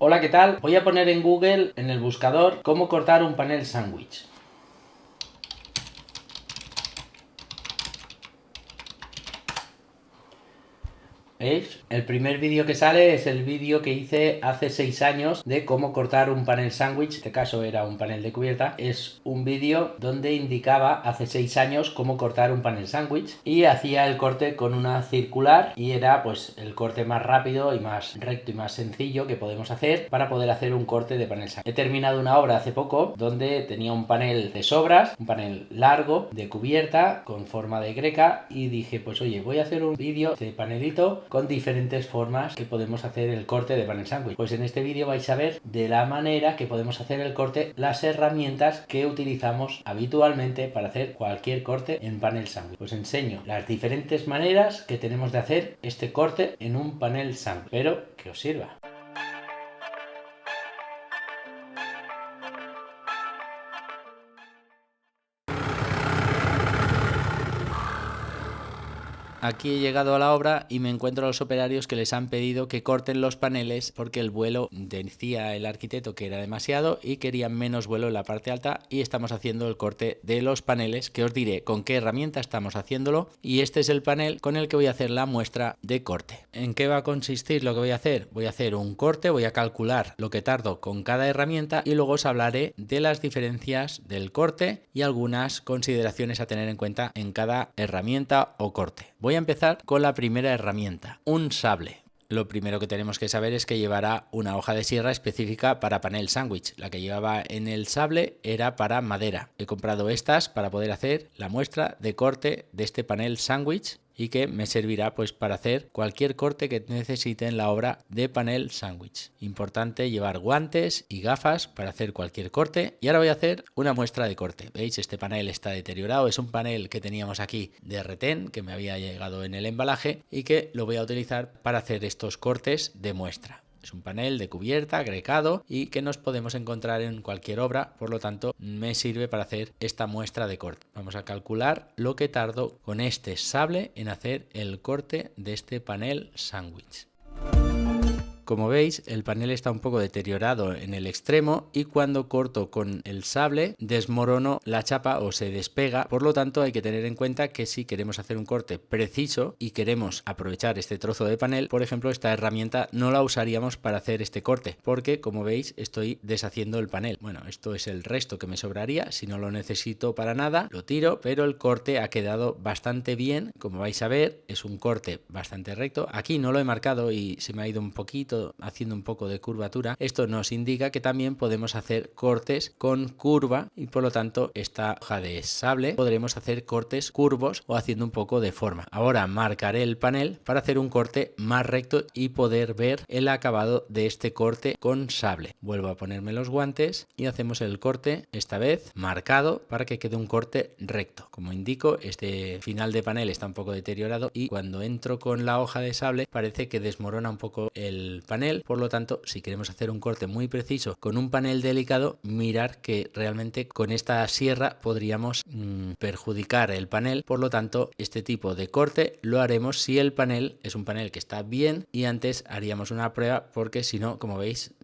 Hola, ¿qué tal? Voy a poner en Google, en el buscador, cómo cortar un panel sándwich. ¿Veis? El primer vídeo que sale es el vídeo que hice hace 6 años de cómo cortar un panel sándwich. En este caso era un panel de cubierta. Es un vídeo donde indicaba hace 6 años cómo cortar un panel sándwich y hacía el corte con una circular y era pues el corte más rápido y más recto y más sencillo que podemos hacer para poder hacer un corte de panel sándwich. He terminado una obra hace poco donde tenía un panel de sobras, un panel largo de cubierta con forma de greca y dije pues oye, voy a hacer un vídeo de panelito con diferentes formas que podemos hacer el corte de panel sándwich. Pues en este vídeo vais a ver de la manera que podemos hacer el corte, las herramientas que utilizamos habitualmente para hacer cualquier corte en panel sándwich. Os enseño las diferentes maneras que tenemos de hacer este corte en un panel sándwich. Espero que os sirva. Aquí he llegado a la obra y me encuentro a los operarios que les han pedido que corten los paneles porque el vuelo, decía el arquitecto, que era demasiado y querían menos vuelo en la parte alta, y estamos haciendo el corte de los paneles, que os diré con qué herramienta estamos haciéndolo, y este es el panel con el que voy a hacer la muestra de corte. ¿En qué va a consistir lo que voy a hacer? Voy a hacer un corte, voy a calcular lo que tardo con cada herramienta y luego os hablaré de las diferencias del corte y algunas consideraciones a tener en cuenta en cada herramienta o corte. Voy a empezar con la primera herramienta, un sable. Lo primero que tenemos que saber es que llevará una hoja de sierra específica para panel sándwich. La que llevaba en el sable era para madera. He comprado estas para poder hacer la muestra de corte de este panel sándwich y que me servirá pues para hacer cualquier corte que necesite en la obra de panel sándwich. Importante llevar guantes y gafas para hacer cualquier corte. Y ahora voy a hacer una muestra de corte. ¿Veis? Este panel está deteriorado. Es un panel que teníamos aquí de retén que me había llegado en el embalaje y que lo voy a utilizar para hacer estos cortes de muestra. Es un panel de cubierta, grecado y que nos podemos encontrar en cualquier obra, por lo tanto me sirve para hacer esta muestra de corte. Vamos a calcular lo que tardo con este sable en hacer el corte de este panel sándwich. Como veis, el panel está un poco deteriorado en el extremo y cuando corto con el sable desmorono la chapa o se despega. Por lo tanto, hay que tener en cuenta que si queremos hacer un corte preciso y queremos aprovechar este trozo de panel, por ejemplo, esta herramienta no la usaríamos para hacer este corte, porque como veis estoy deshaciendo el panel. Bueno, esto es el resto que me sobraría. Si no lo necesito para nada, lo tiro, pero el corte ha quedado bastante bien. Como vais a ver, es un corte bastante recto. Aquí no lo he marcado y se me ha ido un poquito haciendo un poco de curvatura. Esto nos indica que también podemos hacer cortes con curva y por lo tanto esta hoja de sable podremos hacer cortes curvos o haciendo un poco de forma. Ahora marcaré el panel para hacer un corte más recto y poder ver el acabado de este corte con sable. Vuelvo a ponerme los guantes y hacemos el corte esta vez marcado para que quede un corte recto. Como indico, este final de panel está un poco deteriorado y cuando entro con la hoja de sable parece que desmorona un poco el panel. Por lo tanto, si queremos hacer un corte muy preciso con un panel delicado, mirar que realmente con esta sierra podríamos perjudicar el panel. Por lo tanto, este tipo de corte lo haremos si el panel es un panel que está bien y antes haríamos una prueba, porque si no, como veis,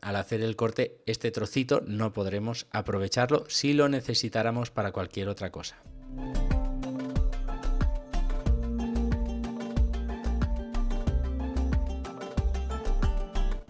al hacer el corte este trocito no podremos aprovecharlo si lo necesitáramos para cualquier otra cosa.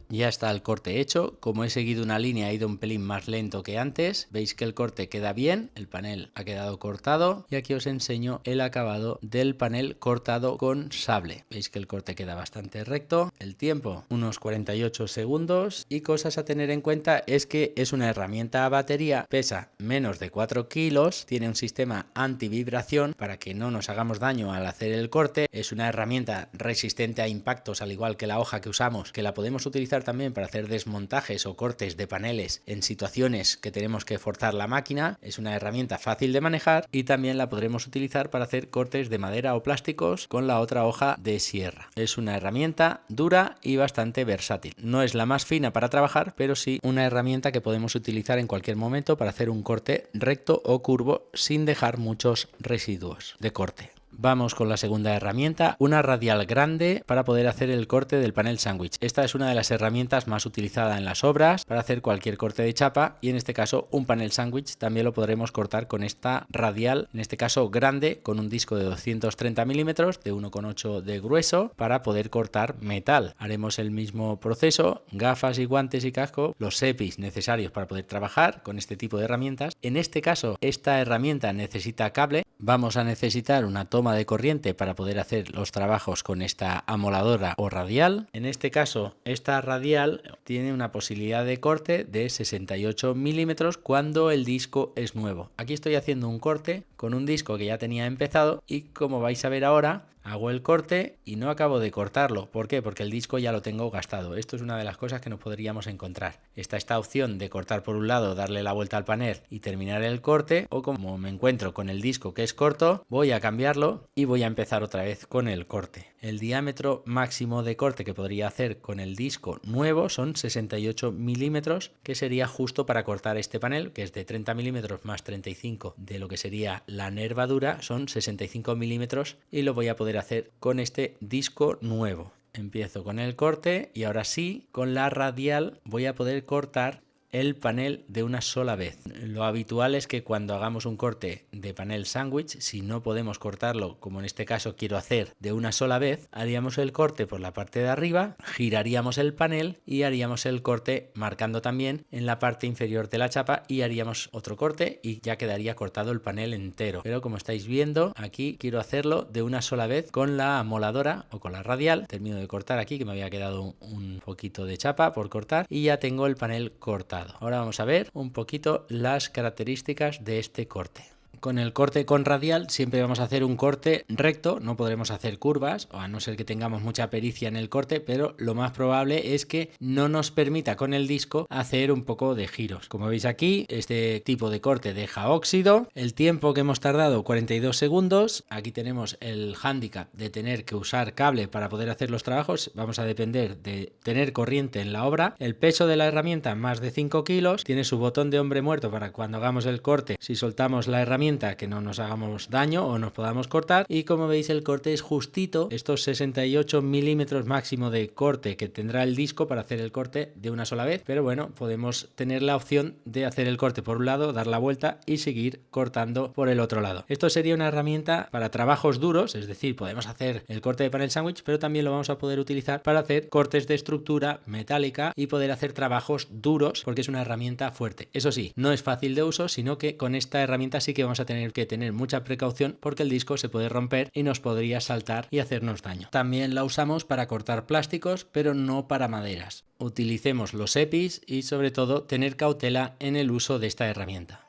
Ya está el corte hecho. Como he seguido una línea, he ido un pelín más lento que antes. Veis que el corte queda bien, el panel ha quedado cortado y aquí os enseño el acabado del panel cortado con sable. Veis que el corte queda bastante recto. El tiempo, unos 48 segundos. Y cosas a tener en cuenta es que es una herramienta a batería, pesa menos de 4 kilos, tiene un sistema antivibración para que no nos hagamos daño al hacer el corte. Es una herramienta resistente a impactos, al igual que la hoja que usamos, que la podemos utilizar también para hacer desmontajes o cortes de paneles en situaciones que tenemos que forzar la máquina. Es una herramienta fácil de manejar y también la podremos utilizar para hacer cortes de madera o plásticos con la otra hoja de sierra. Es una herramienta dura y bastante versátil. No es la más fina para trabajar, pero sí una herramienta que podemos utilizar en cualquier momento para hacer un corte recto o curvo sin dejar muchos residuos de corte. Vamos con la segunda herramienta, una radial grande para poder hacer el corte del panel sándwich. Esta es una de las herramientas más utilizadas en las obras para hacer cualquier corte de chapa y en este caso un panel sándwich también lo podremos cortar con esta radial, en este caso grande, con un disco de 230 milímetros de 1,8 de grueso para poder cortar metal. Haremos el mismo proceso, gafas y guantes y casco, los EPIs necesarios para poder trabajar con este tipo de herramientas. En este caso, esta herramienta necesita cable. Vamos a necesitar una toma de corriente para poder hacer los trabajos con esta amoladora o radial. En este caso, esta radial tiene una posibilidad de corte de 68 milímetros cuando el disco es nuevo. Aquí estoy haciendo un corte con un disco que ya tenía empezado y como vais a ver ahora, hago el corte y no acabo de cortarlo. ¿Por qué? Porque el disco ya lo tengo gastado. Esto es una de las cosas que nos podríamos encontrar. Está esta opción de cortar por un lado, darle la vuelta al panel y terminar el corte, o como me encuentro con el disco que es corto, voy a cambiarlo y voy a empezar otra vez con el corte. El diámetro máximo de corte que podría hacer con el disco nuevo son 68 milímetros, que sería justo para cortar este panel, que es de 30 milímetros más 35 de lo que sería la nervadura, son 65 milímetros y lo voy a poder hacer con este disco nuevo. Empiezo con el corte y ahora sí, con la radial voy a poder cortar el panel de una sola vez. Lo habitual es que cuando hagamos un corte de panel sándwich, si no podemos cortarlo, como en este caso quiero hacer de una sola vez, haríamos el corte por la parte de arriba, giraríamos el panel y haríamos el corte marcando también en la parte inferior de la chapa y haríamos otro corte y ya quedaría cortado el panel entero. Pero como estáis viendo, aquí quiero hacerlo de una sola vez con la amoladora o con la radial. Termino de cortar aquí, que me había quedado un poquito de chapa por cortar y ya tengo el panel cortado. Ahora vamos a ver un poquito las características de este corte. Con el corte con radial siempre vamos a hacer un corte recto, no podremos hacer curvas, o a no ser que tengamos mucha pericia en el corte, pero lo más probable es que no nos permita con el disco hacer un poco de giros. Como veis aquí, este tipo de corte deja óxido. El tiempo que hemos tardado, 42 segundos. Aquí tenemos el hándicap de tener que usar cable para poder hacer los trabajos. Vamos a depender de tener corriente en la obra. El peso de la herramienta, más de 5 kilos. Tiene su botón de hombre muerto para cuando hagamos el corte, si soltamos la herramienta, que no nos hagamos daño o nos podamos cortar. Y como veis, el corte es justito, estos 68 milímetros máximo de corte que tendrá el disco para hacer el corte de una sola vez, pero bueno, podemos tener la opción de hacer el corte por un lado, dar la vuelta y seguir cortando por el otro lado. Esto sería una herramienta para trabajos duros, es decir, podemos hacer el corte de panel sándwich, pero también lo vamos a poder utilizar para hacer cortes de estructura metálica y poder hacer trabajos duros, porque es una herramienta fuerte. Eso sí, no es fácil de uso, sino que con esta herramienta sí que vamos a tener que tener mucha precaución porque el disco se puede romper y nos podría saltar y hacernos daño. También la usamos para cortar plásticos, pero no para maderas. Utilicemos los EPIs y sobre todo tener cautela en el uso de esta herramienta.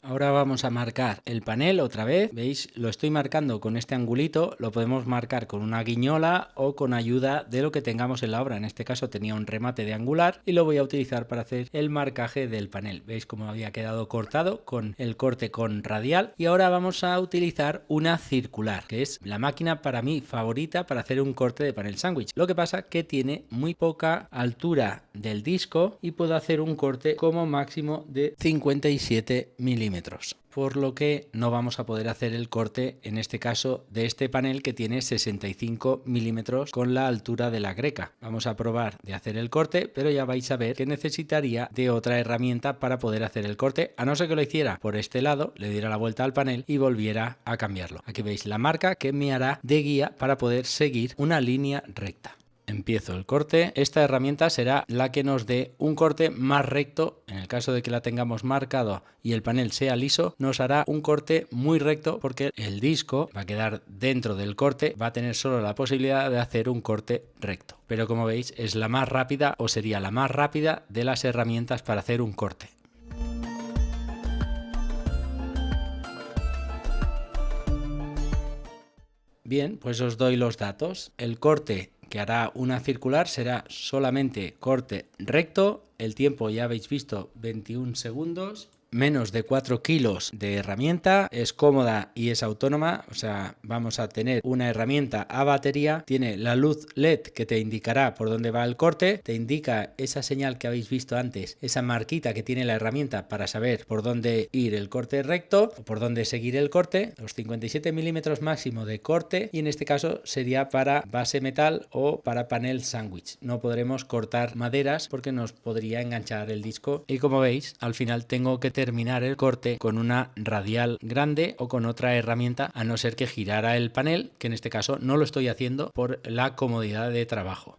Ahora vamos a marcar el panel otra vez. ¿Veis? Lo estoy marcando con este angulito. Lo podemos marcar con una guiñola o con ayuda de lo que tengamos en la obra. En este caso tenía un remate de angular y lo voy a utilizar para hacer el marcaje del panel. ¿Veis cómo había quedado cortado con el corte con radial? Y ahora vamos a utilizar una circular, que es la máquina para mí favorita para hacer un corte de panel sándwich. Lo que pasa que tiene muy poca altura del disco y puedo hacer un corte como máximo de 57 milímetros. Por lo que no vamos a poder hacer el corte, en este caso, de este panel que tiene 65 milímetros con la altura de la greca. Vamos a probar de hacer el corte, pero ya vais a ver que necesitaría de otra herramienta para poder hacer el corte, a no ser que lo hiciera por este lado, le diera la vuelta al panel y volviera a cambiarlo. Aquí veis la marca que me hará de guía para poder seguir una línea recta. Empiezo el corte. Esta herramienta será la que nos dé un corte más recto. En el caso de que la tengamos marcado y el panel sea liso, nos hará un corte muy recto porque el disco va a quedar dentro del corte, va a tener solo la posibilidad de hacer un corte recto. Pero como veis, es la más rápida o sería la más rápida de las herramientas para hacer un corte. Bien, pues os doy los datos. El corte que hará una circular será solamente corte recto. El tiempo ya habéis visto, 21 segundos. menos de 4 kilos de herramienta, es cómoda y es autónoma, o sea, vamos a tener una herramienta a batería, tiene la luz LED que te indicará por dónde va el corte, te indica esa señal que habéis visto antes, esa marquita que tiene la herramienta para saber por dónde ir el corte recto o por dónde seguir el corte, los 57 milímetros máximo de corte, y en este caso sería para base metal o para panel sándwich. No podremos cortar maderas porque nos podría enganchar el disco, y como veis al final tengo que terminar el corte con una radial grande o con otra herramienta, a no ser que girara el panel, que en este caso no lo estoy haciendo por la comodidad de trabajo.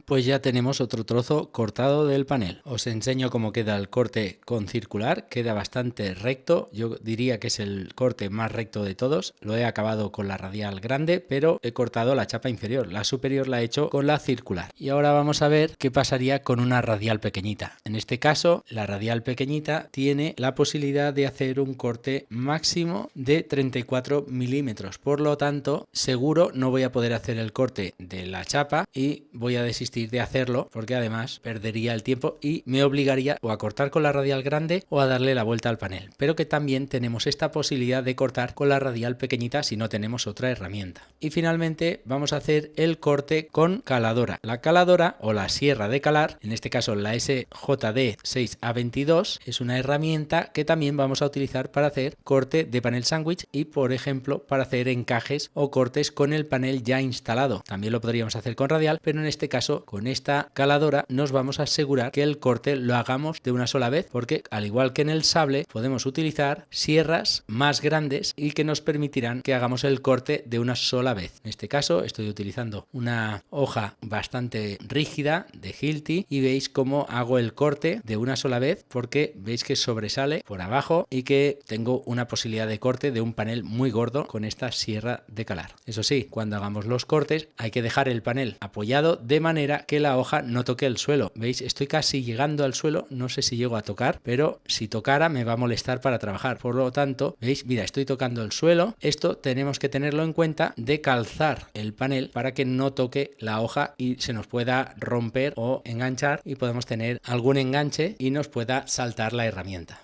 Pues ya tenemos otro trozo cortado del panel. Os enseño cómo queda el corte con circular, queda bastante recto, yo diría que es el corte más recto de todos. Lo he acabado con la radial grande, pero he cortado la chapa inferior, la superior la he hecho con la circular. Y ahora vamos a ver qué pasaría con una radial pequeñita. En este caso, la radial pequeñita tiene la posibilidad de hacer un corte máximo de 34 milímetros, por lo tanto, seguro no voy a poder hacer el corte de la chapa y voy a desistir de hacerlo, porque además perdería el tiempo y me obligaría o a cortar con la radial grande o a darle la vuelta al panel. Pero que también tenemos esta posibilidad de cortar con la radial pequeñita si no tenemos otra herramienta. Y finalmente vamos a hacer el corte con caladora. La caladora o la sierra de calar, en este caso la SJD 6A22, es una herramienta que también vamos a utilizar para hacer corte de panel sándwich y, por ejemplo, para hacer encajes o cortes con el panel ya instalado. También lo podríamos hacer con radial, pero en este caso con esta caladora nos vamos a asegurar que el corte lo hagamos de una sola vez, porque al igual que en el sable podemos utilizar sierras más grandes y que nos permitirán que hagamos el corte de una sola vez. En este caso estoy utilizando una hoja bastante rígida de Hilti y veis cómo hago el corte de una sola vez, porque veis que sobresale por abajo y que tengo una posibilidad de corte de un panel muy gordo con esta sierra de calar. Eso sí, cuando hagamos los cortes hay que dejar el panel apoyado de manera que la hoja no toque el suelo. ¿Veis? Estoy casi llegando al suelo, no sé si llego a tocar, pero si tocara me va a molestar para trabajar. Por lo tanto, ¿veis? Mira, estoy tocando el suelo. Esto tenemos que tenerlo en cuenta, de calzar el panel para que no toque la hoja y se nos pueda romper o enganchar y podemos tener algún enganche y nos pueda saltar la herramienta.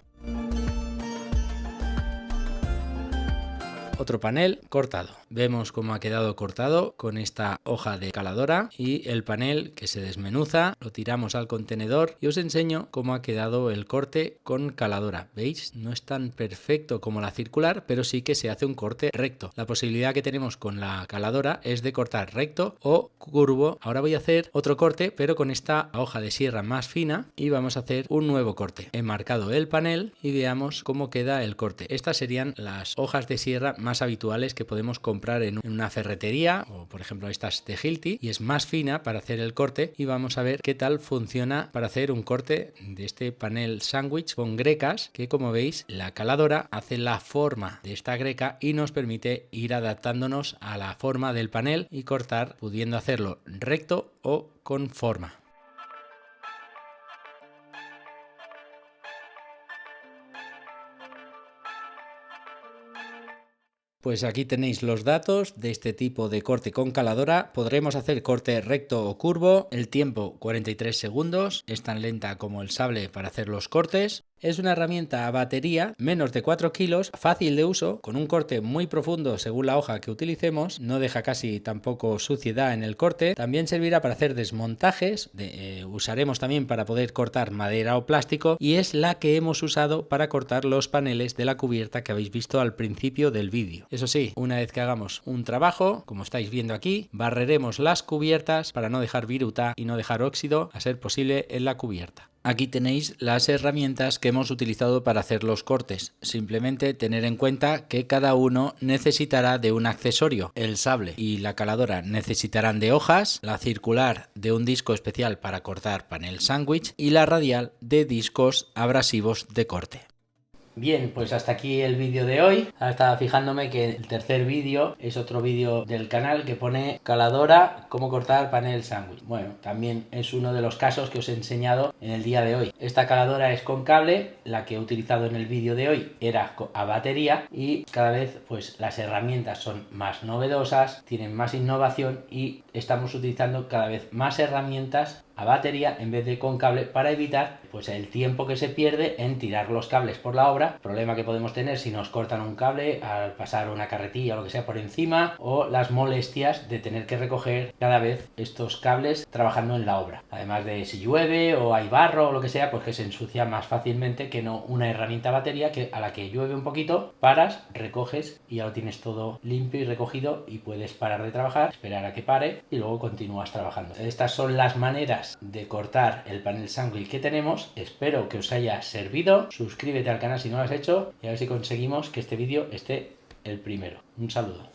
Otro panel cortado. Vemos cómo ha quedado cortado con esta hoja de caladora y el panel que se desmenuza, lo tiramos al contenedor y os enseño cómo ha quedado el corte con caladora. ¿Veis? No es tan perfecto como la circular, pero sí que se hace un corte recto. La posibilidad que tenemos con la caladora es de cortar recto o curvo. Ahora voy a hacer otro corte, pero con esta hoja de sierra más fina, y vamos a hacer un nuevo corte. He marcado el panel y veamos cómo queda el corte. Estas serían las hojas de sierra más habituales que podemos comprar en una ferretería, o por ejemplo estas de Hilti, y es más fina para hacer el corte, y vamos a ver qué tal funciona para hacer un corte de este panel sándwich con grecas, que como veis la caladora hace la forma de esta greca y nos permite ir adaptándonos a la forma del panel y cortar, pudiendo hacerlo recto o con forma. Pues aquí tenéis los datos de este tipo de corte con caladora. Podremos hacer corte recto o curvo. El tiempo 43 segundos. Es tan lenta como el sable para hacer los cortes. Es una herramienta a batería, menos de 4 kilos, fácil de uso, con un corte muy profundo según la hoja que utilicemos. No deja casi tampoco suciedad en el corte. También servirá para hacer desmontajes. Usaremos también para poder cortar madera o plástico. Y es la que hemos usado para cortar los paneles de la cubierta que habéis visto al principio del vídeo. Eso sí, una vez que hagamos un trabajo, como estáis viendo aquí, barreremos las cubiertas para no dejar viruta y no dejar óxido, a ser posible, en la cubierta. Aquí tenéis las herramientas que hemos utilizado para hacer los cortes. Simplemente tener en cuenta que cada uno necesitará de un accesorio. El sable y la caladora necesitarán de hojas, la circular de un disco especial para cortar panel sándwich y la radial de discos abrasivos de corte. Bien, pues hasta aquí el vídeo de hoy. Ahora estaba fijándome que el tercer vídeo es otro vídeo del canal que pone caladora, cómo cortar panel sándwich. Bueno, también es uno de los casos que os he enseñado en el día de hoy. Esta caladora es con cable, la que he utilizado en el vídeo de hoy era a batería, y cada vez pues las herramientas son más novedosas, tienen más innovación y estamos utilizando cada vez más herramientas a batería en vez de con cable, para evitar pues el tiempo que se pierde en tirar los cables por la obra, problema que podemos tener si nos cortan un cable al pasar una carretilla o lo que sea por encima, o las molestias de tener que recoger cada vez estos cables trabajando en la obra. Además de si llueve o hay barro o lo que sea, pues que se ensucia más fácilmente que no una herramienta batería que a la que llueve un poquito, paras, recoges y ya lo tienes todo limpio y recogido y puedes parar de trabajar, esperar a que pare y luego continúas trabajando. Estas son las maneras de cortar el panel Sunwheel que tenemos. Espero que os haya servido. Suscríbete al canal si no lo has hecho y a ver si conseguimos que este vídeo esté el primero. Un saludo.